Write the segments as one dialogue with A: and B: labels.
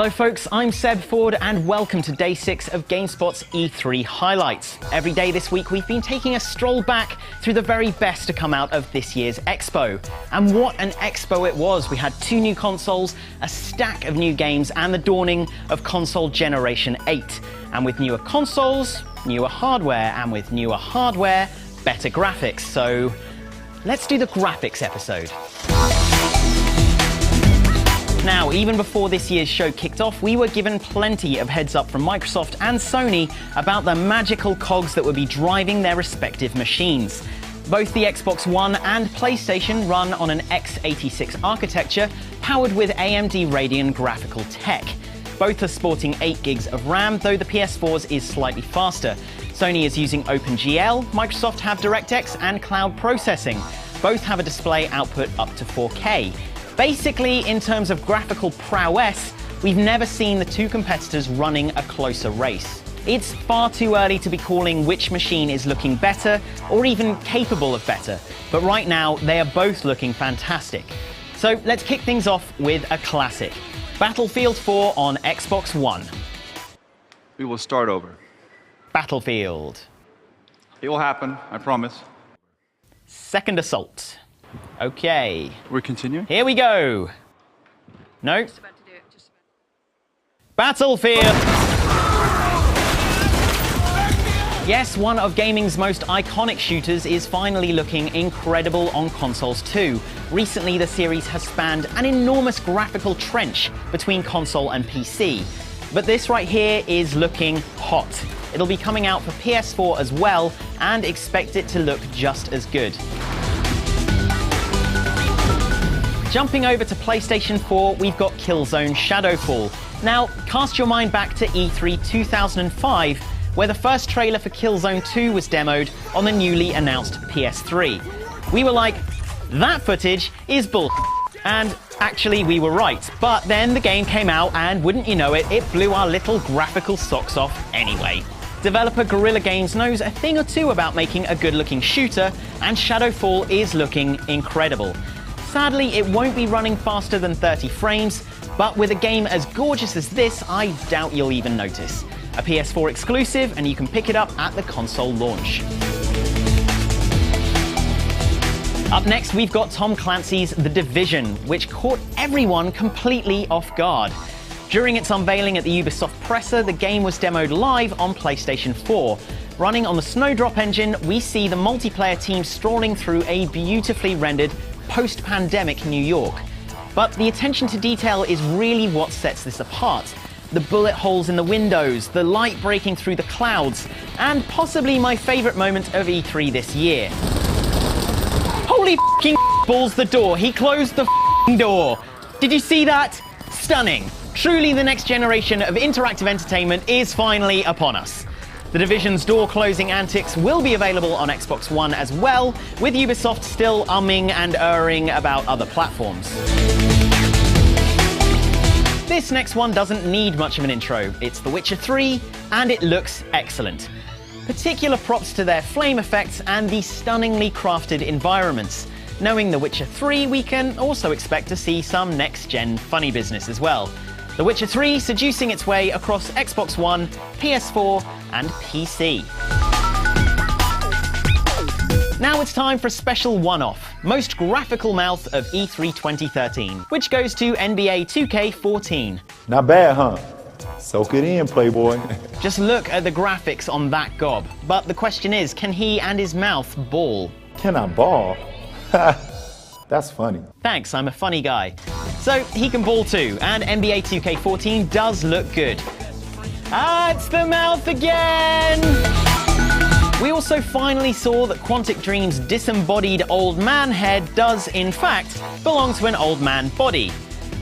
A: Hello folks, I'm Seb Ford and welcome to day 6 of GameSpot's E3 highlights. Every day this week we've been taking a stroll back through the very best to come out of this year's Expo. And what an Expo it was. We had 2 new consoles, a stack of new games and the dawning of console generation 8. And with newer consoles, newer hardware, and with newer hardware, better graphics. So let's do the graphics episode. Now, even before this year's show kicked off, we were given plenty of heads up from Microsoft and Sony about the magical cogs that would be driving their respective machines. Both the Xbox One and PlayStation run on an x86 architecture powered with AMD Radeon graphical tech. Both are sporting 8 gigs of RAM, though the PS4's is slightly faster. Sony is using OpenGL, Microsoft have DirectX and cloud processing. Both have a display output up to 4K. Basically, in terms of graphical prowess, we've never seen the 2 competitors running a closer race. It's far too early to be calling which machine is looking better or even capable of better, but right now they are both looking fantastic. So let's kick things off with a classic, Battlefield 4 on Xbox One.
B: We will start over.
A: Battlefield.
B: It will happen, I promise.
A: Second Assault. Okay.
B: We're continuing?
A: Here we go. No. Battlefield. Yes, one of gaming's most iconic shooters is finally looking incredible on consoles too. Recently, the series has spanned an enormous graphical trench between console and PC. But this right here is looking hot. It'll be coming out for PS4 as well, and expect it to look just as good. Jumping over to PlayStation 4, we've got Killzone Shadowfall. Now, cast your mind back to E3 2005, where the first trailer for Killzone 2 was demoed on the newly announced PS3. We were like, that footage is bull. And actually, we were right. But then the game came out, and wouldn't you know it, it blew our little graphical socks off anyway. Developer Guerrilla Games knows a thing or two about making a good-looking shooter, and Shadowfall is looking incredible. Sadly, it won't be running faster than 30 frames, but with a game as gorgeous as this, I doubt you'll even notice. A PS4 exclusive, and you can pick it up at the console launch. Up next, we've got Tom Clancy's The Division, which caught everyone completely off guard. During its unveiling at the Ubisoft presser, the game was demoed live on PlayStation 4. Running on the Snowdrop engine, we see the multiplayer team strolling through a beautifully rendered post-pandemic New York. But the attention to detail is really what sets this apart. The bullet holes in the windows, the light breaking through the clouds, and possibly my favorite moment of E3 this year. Holy f***ing balls, the door. He closed the f***ing door. Did you see that? Stunning. Truly the next generation of interactive entertainment is finally upon us. The Division's door-closing antics will be available on Xbox One as well, with Ubisoft still umming and erring about other platforms. This next one doesn't need much of an intro. It's The Witcher 3, and it looks excellent. Particular props to their flame effects and the stunningly crafted environments. Knowing The Witcher 3, we can also expect to see some next-gen funny business as well. The Witcher 3 seducing its way across Xbox One, PS4, and PC. Now it's time for a special one-off, most graphical mouth of E3 2013, which goes to NBA 2K14.
C: Not bad, huh? Soak it in, Playboy.
A: Just look at the graphics on that gob. But the question is, can he and his mouth ball?
C: Can I ball? That's funny.
A: Thanks, I'm a funny guy. So he can ball too, and NBA 2K14 does look good. Ah, it's the mouth again! We also finally saw that Quantic Dream's disembodied old man head does, in fact, belong to an old man body.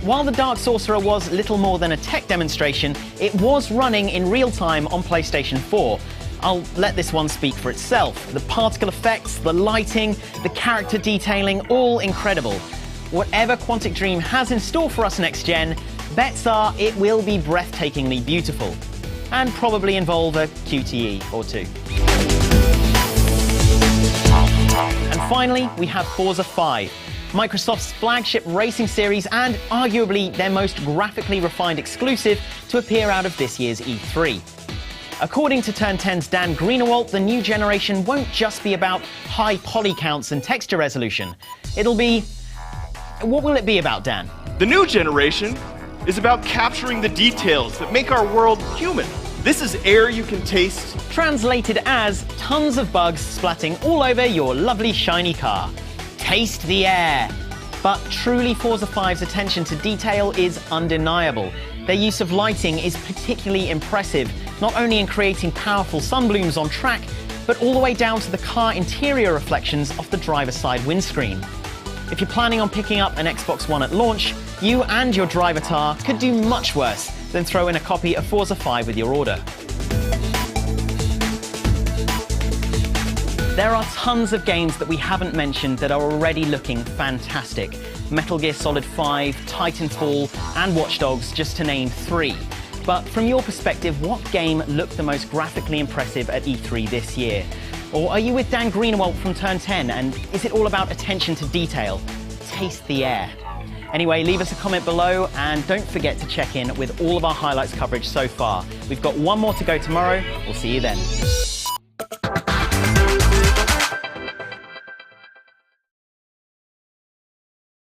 A: While the Dark Sorcerer was little more than a tech demonstration, it was running in real time on PlayStation 4. I'll let this one speak for itself. The particle effects, the lighting, the character detailing, all incredible. Whatever Quantic Dream has in store for us next gen, bets are it will be breathtakingly beautiful. And probably involve a QTE or two. And finally, we have Forza V. Microsoft's flagship racing series and arguably their most graphically refined exclusive to appear out of this year's E3. According to Turn 10's Dan Greenawalt, the new generation won't just be about high poly counts and texture resolution. It'll be... What will it be about, Dan?
D: The new generation is about capturing the details that make our world human. This is air you can taste.
A: Translated as tons of bugs splatting all over your lovely shiny car. Taste the air. But truly, Forza 5's attention to detail is undeniable. Their use of lighting is particularly impressive, not only in creating powerful sunblooms on track, but all the way down to the car interior reflections off the driver's side windscreen. If you're planning on picking up an Xbox One at launch, you and your drivatar could do much worse than throw in a copy of Forza 5 with your order. There are tons of games that we haven't mentioned that are already looking fantastic. Metal Gear Solid 5, Titanfall, and Watch Dogs, just to name 3. But from your perspective, what game looked the most graphically impressive at E3 this year? Or are you with Dan Greenawalt from Turn 10, and is it all about attention to detail? Taste the air. Anyway, leave us a comment below, and don't forget to check in with all of our highlights coverage so far. We've got one more to go tomorrow. We'll see you then.